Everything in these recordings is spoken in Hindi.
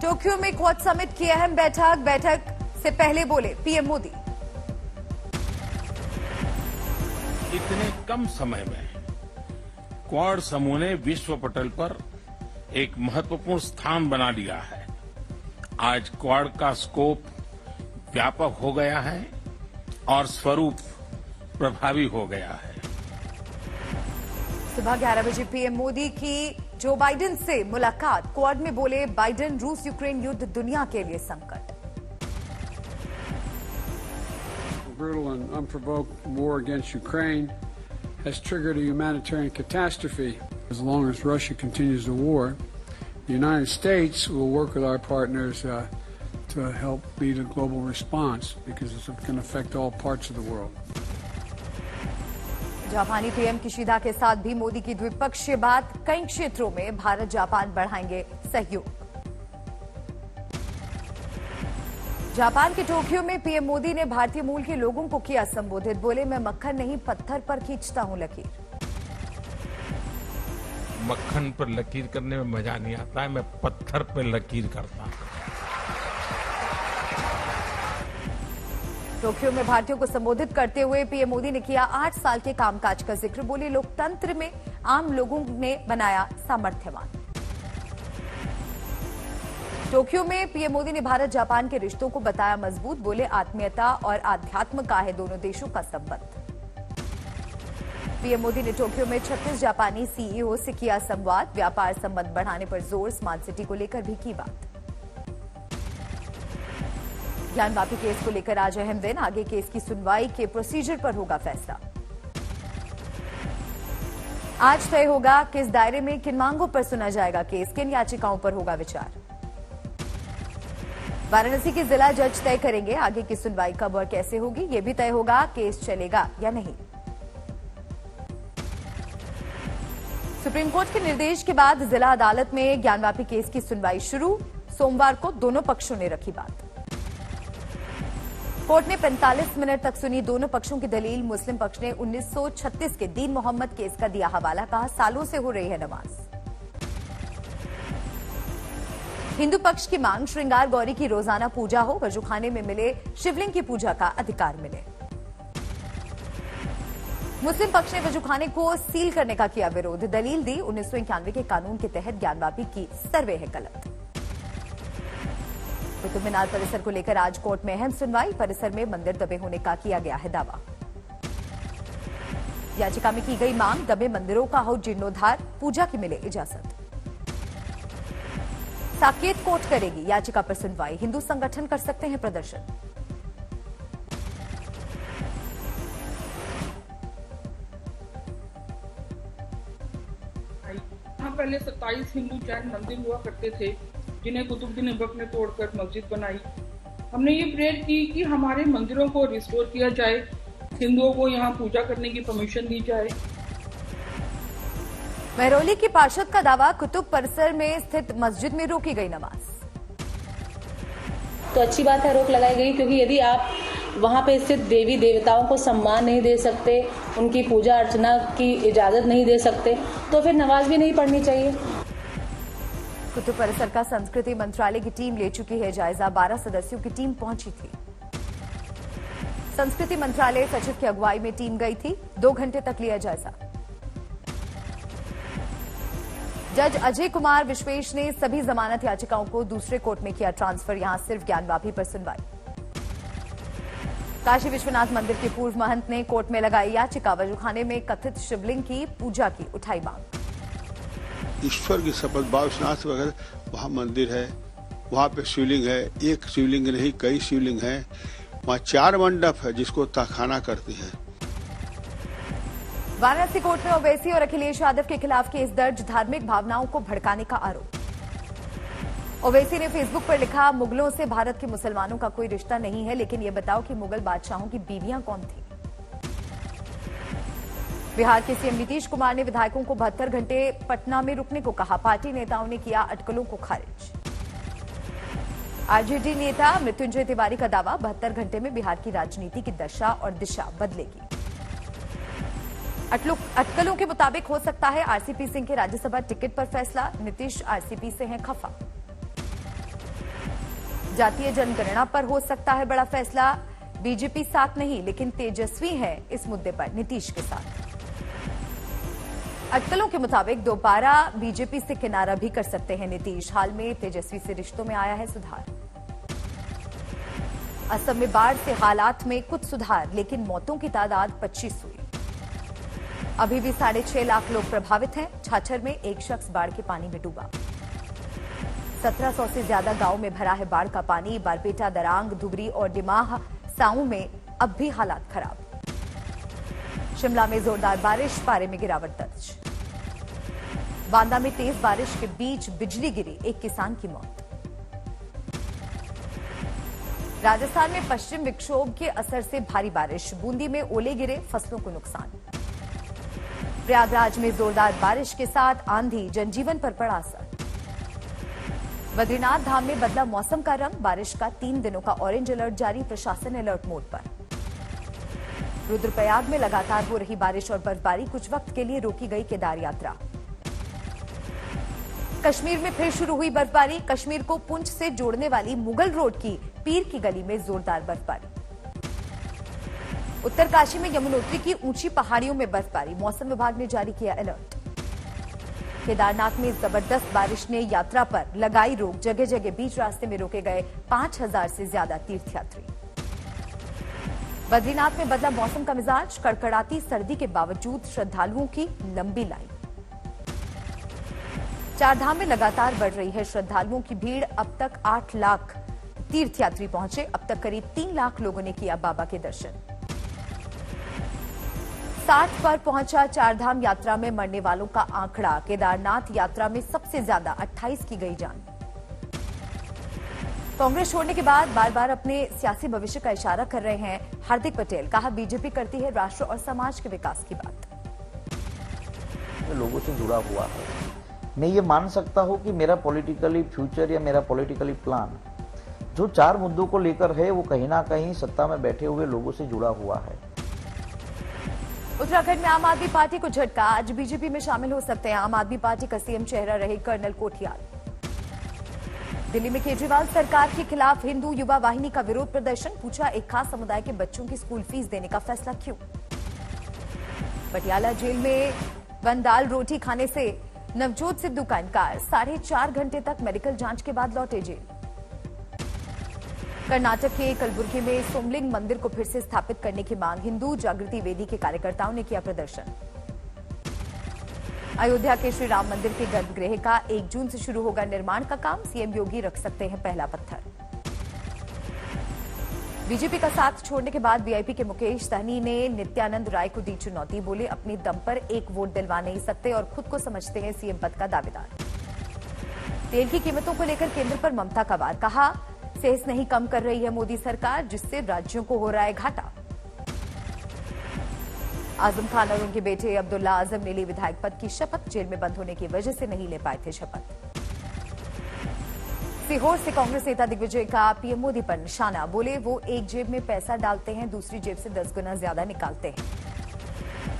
टोक्यो में क्वाड समिट की अहम बैठक से पहले बोले पीएम मोदी। इतने कम समय में क्वाड समूह ने विश्व पटल पर एक महत्वपूर्ण स्थान बना लिया है। आज क्वाड का स्कोप व्यापक हो गया है और स्वरूप प्रभावी हो गया है। सुबह 11 बजे पीएम मोदी की जो बाइडेन से मुलाकात। क्वाड में बोले बाइडेन, रूस यूक्रेन युद्ध दुनिया के लिए संकट। Brutal and unprovoked war against Ukraine has triggered a humanitarian catastrophe. As long as Russia continues the war, the United States will work with our partners to help lead a global response because it's going to affect all parts of the world. जापानी पीएम किशिदा के साथ भी मोदी की द्विपक्षीय बात। कई क्षेत्रों में भारत जापान बढ़ाएंगे सहयोग। जापान के टोक्यो में पीएम मोदी ने भारतीय मूल के लोगों को किया संबोधित। बोले, मैं मक्खन नहीं पत्थर पर खींचता हूं लकीर। मक्खन पर लकीर करने में मजा नहीं आता है, मैं पत्थर पर लकीर करता हूं। टोक्यो में भारतीयों को संबोधित करते हुए पीएम मोदी ने किया 8 साल के कामकाज का जिक्र। बोले, लोकतंत्र में आम लोगों ने बनाया सामर्थ्यवान। टोक्यो में पीएम मोदी ने भारत जापान के रिश्तों को बताया मजबूत। बोले, आत्मीयता और आध्यात्म का है दोनों देशों का संबंध। पीएम मोदी ने टोक्यो में 36 जापानी सीईओ से किया संवाद। व्यापार संबंध बढ़ाने पर जोर, स्मार्ट सिटी को लेकर भी की बात। ज्ञानवापी केस को लेकर आज अहम दिन। आगे केस की सुनवाई के प्रोसीजर पर होगा फैसला। आज तय होगा किस दायरे में किन मांगों पर सुना जाएगा केस, किन याचिकाओं पर होगा विचार। वाराणसी के जिला जज तय करेंगे आगे की सुनवाई कब और कैसे होगी। यह भी तय होगा केस चलेगा या नहीं। सुप्रीम कोर्ट के निर्देश के बाद जिला अदालत में ज्ञानवापी केस की सुनवाई शुरू। सोमवार को दोनों पक्षों ने रखी बात। कोर्ट ने 45 मिनट तक सुनी दोनों पक्षों की दलील। मुस्लिम पक्ष ने 1936 के दीन मोहम्मद केस का दिया हवाला। कहा, सालों से हो रही है नमाज। हिंदू पक्ष की मांग, श्रृंगार गौरी की रोजाना पूजा हो, वजूखाने में मिले शिवलिंग की पूजा का अधिकार मिले। मुस्लिम पक्ष ने वजूखाने को सील करने का किया विरोध। दलील दी, 1991 के कानून के तहत ज्ञानवापी की सर्वे है गलत। कुतुब मीनार परिसर को लेकर आज कोर्ट में अहम सुनवाई। परिसर में मंदिर दबे होने का किया गया है दावा। याचिका में की गई मांग, दबे मंदिरों का हो जीर्णोद्धार, पूजा की मिले इजाजत। साकेत कोर्ट करेगी याचिका पर सुनवाई। हिंदू संगठन कर सकते हैं प्रदर्शन। यहाँ पहले 27 हिंदू जैन मंदिर हुआ करते थे, जिन्हें कुतुबुद्दीन ऐबक ने तोड़कर मस्जिद बनाई। हमने ये प्रेयर की कि हमारे मंदिरों को रिस्टोर किया जाए, हिंदुओं को यहाँ पूजा करने की परमिशन दी जाए। महरौली की पार्षद का दावा, कुतुब परिसर में स्थित मस्जिद में रोकी गई नमाज। तो अच्छी बात है रोक लगाई गई, क्योंकि यदि आप वहां पे स्थित देवी देवताओं को सम्मान नहीं दे सकते, उनकी पूजा अर्चना की इजाजत नहीं दे सकते, तो फिर नमाज भी नहीं पढ़नी चाहिए। कुतुब परिसर का संस्कृति मंत्रालय की टीम ले चुकी है जायजा। 12 सदस्यों की टीम पहुंची थी। संस्कृति मंत्रालय सचिव की अगुवाई में टीम गई थी। 2 घंटे तक लिया जायजा। जज अजय कुमार विश्वेश ने सभी जमानत याचिकाओं को दूसरे कोर्ट में किया ट्रांसफर। यहां सिर्फ ज्ञानवापी पर सुनवाई। काशी विश्वनाथ मंदिर के पूर्व महंत ने कोर्ट में लगाई याचिका। वजूखाने में कथित शिवलिंग की पूजा की उठाई मांग। ईश्वर की शपथ, विश्वनाथ वगैरह वहाँ मंदिर है, वहाँ पे शिवलिंग है। एक शिवलिंग नहीं, कई शिवलिंग है। वहाँ 4 मंडप है जिसको तहखाना करती है। वाराणसी कोर्ट में ओवैसी और अखिलेश यादव के खिलाफ केस दर्ज। धार्मिक भावनाओं को भड़काने का आरोप। ओवैसी ने फेसबुक पर लिखा, मुगलों से भारत के मुसलमानों का कोई रिश्ता नहीं है, लेकिन ये बताओ कि मुगल बादशाहों की बीवियां कौन थी। बिहार के सीएम नीतीश कुमार ने विधायकों को 72 घंटे पटना में रुकने को कहा। पार्टी नेताओं ने किया अटकलों को खारिज। आरजेडी नेता मृत्युंजय तिवारी का दावा, 72 घंटे में बिहार की राजनीति की दशा और दिशा बदलेगी। अटकलों के मुताबिक हो सकता है आरसीपी सिंह के राज्यसभा टिकट पर फैसला। नीतीश आरसीपी से हैं खफा। जातीय जनगणना पर हो सकता है बड़ा फैसला, बीजेपी साथ नहीं लेकिन तेजस्वी है इस मुद्दे पर नीतीश के साथ। अटकलों के मुताबिक दोबारा बीजेपी से किनारा भी कर सकते हैं नीतीश। हाल में तेजस्वी से रिश्तों में आया है सुधार। असम में बाढ़ से हालात में कुछ सुधार, लेकिन मौतों की तादाद 25 हुई। अभी भी 6.5 लाख लोग प्रभावित हैं। छाछर में एक शख्स बाढ़ के पानी में डूबा। 1700 से ज्यादा गांव में भरा है बाढ़ का पानी। बारपेटा, दरांग, धुबरी और डिमाह साऊ में अब भी हालात खराब। शिमला में जोरदार बारिश, पारे में गिरावट दर्ज। बांदा में तेज बारिश के बीच बिजली गिरी, एक किसान की मौत। राजस्थान में पश्चिम विक्षोभ के असर से भारी बारिश, बूंदी में ओले गिरे, फसलों को नुकसान। प्रयागराज में जोरदार बारिश के साथ आंधी, जनजीवन पर पड़ा असर। बद्रीनाथ धाम में बदला मौसम का रंग, बारिश का 3 दिनों का ऑरेंज अलर्ट जारी, प्रशासन अलर्ट मोड पर। रुद्रप्रयाग में लगातार हो रही बारिश और बर्फबारी, कुछ वक्त के लिए रोकी गई केदार यात्रा। कश्मीर में फिर शुरू हुई बर्फबारी, कश्मीर को पुंछ से जोड़ने वाली मुगल रोड की पीर की गली में जोरदार बर्फबारी। उत्तरकाशी में यमुनोत्री की ऊंची पहाड़ियों में बर्फबारी, मौसम विभाग ने जारी किया अलर्ट। केदारनाथ में जबरदस्त बारिश ने यात्रा पर लगाई रोक, जगह जगह बीच रास्ते में रोके गए 5000 से ज्यादा तीर्थयात्री। बद्रीनाथ में बदला मौसम का मिजाज, कड़कड़ाती सर्दी के बावजूद श्रद्धालुओं की लंबी लाइन। चारधाम में लगातार बढ़ रही है श्रद्धालुओं की भीड़, अब तक 8 लाख तीर्थयात्री पहुंचे। अब तक करीब 3 लाख लोगों ने किया बाबा के दर्शन। 60 पर पहुंचा चारधाम यात्रा में मरने वालों का आंकड़ा, केदारनाथ यात्रा में सबसे ज्यादा 28 की गई जान। कांग्रेस छोड़ने के बाद बार बार अपने सियासी भविष्य का इशारा कर रहे हैं हार्दिक पटेल, कहा बीजेपी करती है राष्ट्र और समाज के विकास की बात। लोगों से जुड़ा हुआ है, मैं ये मान सकता हूं कि मेरा पॉलिटिकली फ्यूचर या मेरा पॉलिटिकली प्लान जो 4 मुद्दों को लेकर है वो कहीं ना कहीं सत्ता में बैठे हुए लोगों से जुड़ा हुआ है। उत्तराखंड में आम आदमी पार्टी को झटका, आज बीजेपी में शामिल हो सकते हैं आम आदमी पार्टी का सीएम चेहरा रहे कर्नल कोठियाल। दिल्ली में केजरीवाल सरकार के खिलाफ हिंदू युवा वाहिनी का विरोध प्रदर्शन, पूछा एक खास समुदाय के बच्चों की स्कूल फीस देने का फैसला क्यों। पटियाला जेल में बन दाल रोटी खाने से नवजोत सिद्धू का इनकार, 4.5 घंटे तक मेडिकल जांच के बाद लौटे जेल। कर्नाटक के कलबुर्गी में सोमलिंग मंदिर को फिर से स्थापित करने की मांग, हिंदू जागृति वेदी के कार्यकर्ताओं ने किया प्रदर्शन। अयोध्या के श्री राम मंदिर के गर्भगृह का 1 जून से शुरू होगा निर्माण का काम, सीएम योगी रख सकते हैं पहला पत्थर। बीजेपी का साथ छोड़ने के बाद वीआईपी के मुकेश सहनी ने नित्यानंद राय को दी चुनौती, बोले अपने दम पर 1 वोट दिलवा नहीं सकते और खुद को समझते हैं सीएम पद का दावेदार। तेल की कीमतों को लेकर केंद्र पर ममता का वार, कहा सेस नहीं कम कर रही है मोदी सरकार, जिससे राज्यों को हो रहा है घाटा। आजम खान और उनके बेटे अब्दुल्ला आजम ने ली विधायक पद की शपथ, जेल में बंद होने की वजह से नहीं ले पाए थे शपथ। सीहोर से कांग्रेस नेता दिग्विजय का पीएम मोदी पर निशाना, बोले वो एक जेब में पैसा डालते हैं, दूसरी जेब से 10 गुना ज्यादा निकालते हैं।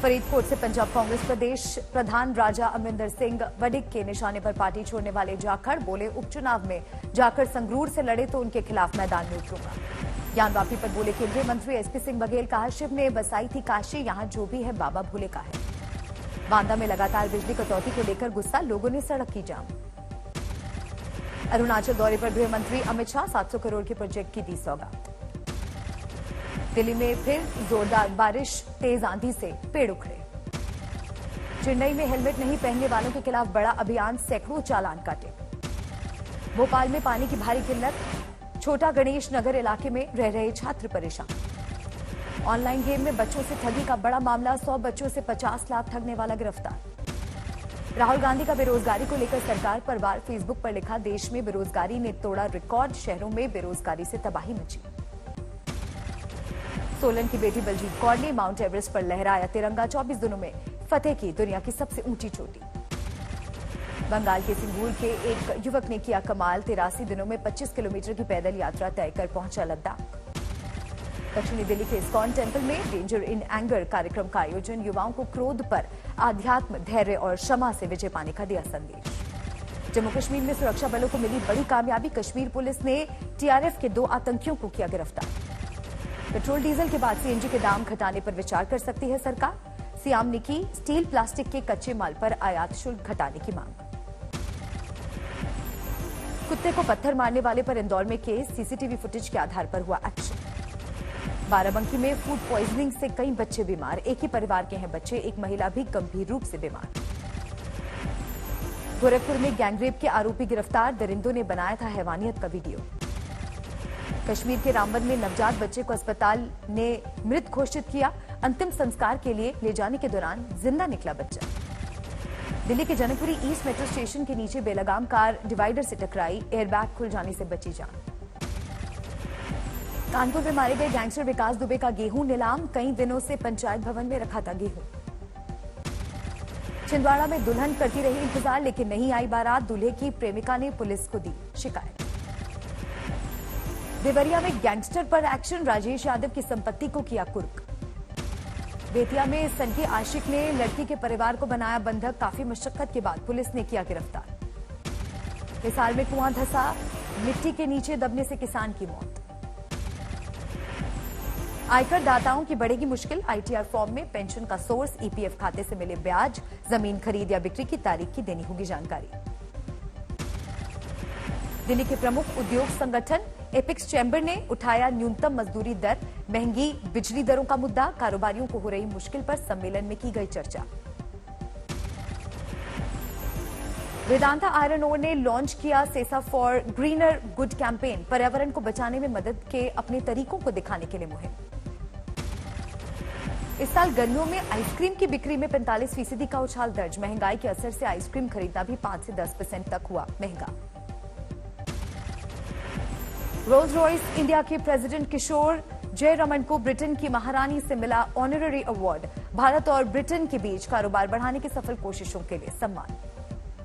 फरीदकोट से पंजाब कांग्रेस प्रदेश प्रधान राजा अमरिंदर सिंह वडिक के निशाने पर पार्टी छोड़ने वाले जाखड़, बोले उपचुनाव में जाखड़ संगरूर से लड़े तो उनके खिलाफ मैदान में उतरूंगा। ज्ञान वापी पर बोले केंद्रीय मंत्री एसपी सिंह बघेल, कहा शिव ने बसाई थी काशी, यहां जो भी है बाबा भोले का है। बांदा में लगातार बिजली कटौती को लेकर गुस्सा, लोगों ने सड़क की जाम। अरुणाचल दौरे पर गृह मंत्री अमित शाह 700 करोड़ के प्रोजेक्ट की दी सौगात। दिल्ली में फिर जोरदार बारिश, तेज आंधी से पेड़ उखड़े। चेन्नई में हेलमेट नहीं पहनने वालों के खिलाफ बड़ा अभियान, सैकड़ों चालान काटे। भोपाल में पानी की भारी किल्लत, छोटा गणेश नगर इलाके में रह रहे छात्र परेशान। ऑनलाइन गेम में बच्चों से ठगी का बड़ा मामला, 100 बच्चों से 50 लाख ठगने वाला गिरफ्तार। राहुल गांधी का बेरोजगारी को लेकर सरकार पर वार, फेसबुक पर लिखा देश में बेरोजगारी ने तोड़ा रिकॉर्ड, शहरों में बेरोजगारी से तबाही मची। सोलन की बेटी बलजीत कौर ने माउंट एवरेस्ट पर लहराया तिरंगा, 24 दिनों में फतेह की दुनिया की सबसे ऊंची चोटी। बंगाल के सिंगूर के एक युवक ने किया कमाल, 83 दिनों में 25 किलोमीटर की पैदल यात्रा तय कर पहुंचा लद्दाख। दक्षिणी दिल्ली के इस्कॉन टेम्पल में डेंजर इन एंगर कार्यक्रम का आयोजन, युवाओं को क्रोध पर आध्यात्म, धैर्य और क्षमा से विजय पाने का दिया संदेश। जम्मू कश्मीर में सुरक्षा बलों को मिली बड़ी कामयाबी। कश्मीर पुलिस ने टीआरएफ के 2 आतंकियों को किया गिरफ्तार। पेट्रोल डीजल के बाद सीएनजी के दाम घटाने पर विचार कर सकती है सरकार। सियाम ने की स्टील प्लास्टिक के कच्चे माल पर आयात शुल्क घटाने की मांग। कुत्ते को पत्थर मारने वाले पर इंदौर में केस, सीसीटीवी फुटेज के आधार पर हुआ एक्शन। बाराबंकी में फूड पॉइजनिंग से कई बच्चे बीमार, एक ही परिवार के हैं बच्चे, एक महिला भी गंभीर रूप से बीमार। गोरखपुर में गैंगरेप के आरोपी गिरफ्तार, दरिंदों ने बनाया था हैवानियत का वीडियो। कश्मीर के रामबन में नवजात बच्चे को अस्पताल ने मृत घोषित किया, अंतिम संस्कार के लिए ले जाने के दौरान जिंदा निकला बच्चा। दिल्ली के जनकपुरी ईस्ट मेट्रो स्टेशन के नीचे बेलगाम कार डिवाइडर से टकराई, एयरबैग खुल जाने से बची जान। कानपुर में मारे गए गैंगस्टर विकास दुबे का गेहूं नीलाम, कई दिनों से पंचायत भवन में रखा था गेहूं। छिंदवाड़ा में दुल्हन करती रही इंतजार लेकिन नहीं आई बारात, दूल्हे की प्रेमिका ने पुलिस को दी शिकायत। देवरिया में गैंगस्टर पर एक्शन, राजेश यादव की संपत्ति को किया कुर्क। बेतिया में सनकी आशिक ने लड़की के परिवार को बनाया बंधक, काफी मशक्कत के बाद पुलिस ने किया गिरफ्तार। हिसार में कुआं धंसा, मिट्टी के नीचे दबने से किसान की मौत। आयकर दाताओं की बढ़ेगी मुश्किल, आईटीआर फॉर्म में पेंशन का सोर्स, ईपीएफ खाते से मिले ब्याज, जमीन खरीद या बिक्री की तारीख की देनी होगी जानकारी। दिल्ली के प्रमुख उद्योग संगठन एपिक्स चैम्बर ने उठाया न्यूनतम मजदूरी दर, महंगी बिजली दरों का मुद्दा, कारोबारियों को हो रही मुश्किल पर सम्मेलन में की गई चर्चा। वेदांता आयरन ओर ने लॉन्च किया सेसा फॉर ग्रीनर गुड कैंपेन, पर्यावरण को बचाने में मदद के अपने तरीकों को दिखाने के लिए मुहिम। इस साल गर्मियों में आइसक्रीम की बिक्री में 45% का उछाल दर्ज, महंगाई के असर से आइसक्रीम खरीदना भी 5 से 10% तक हुआ महंगा। रोल्स रॉयस इंडिया के प्रेसिडेंट किशोर जयरमन को ब्रिटेन की महारानी से मिला ऑनररी अवार्ड, भारत और ब्रिटेन के बीच कारोबार बढ़ाने की सफल कोशिशों के लिए सम्मान।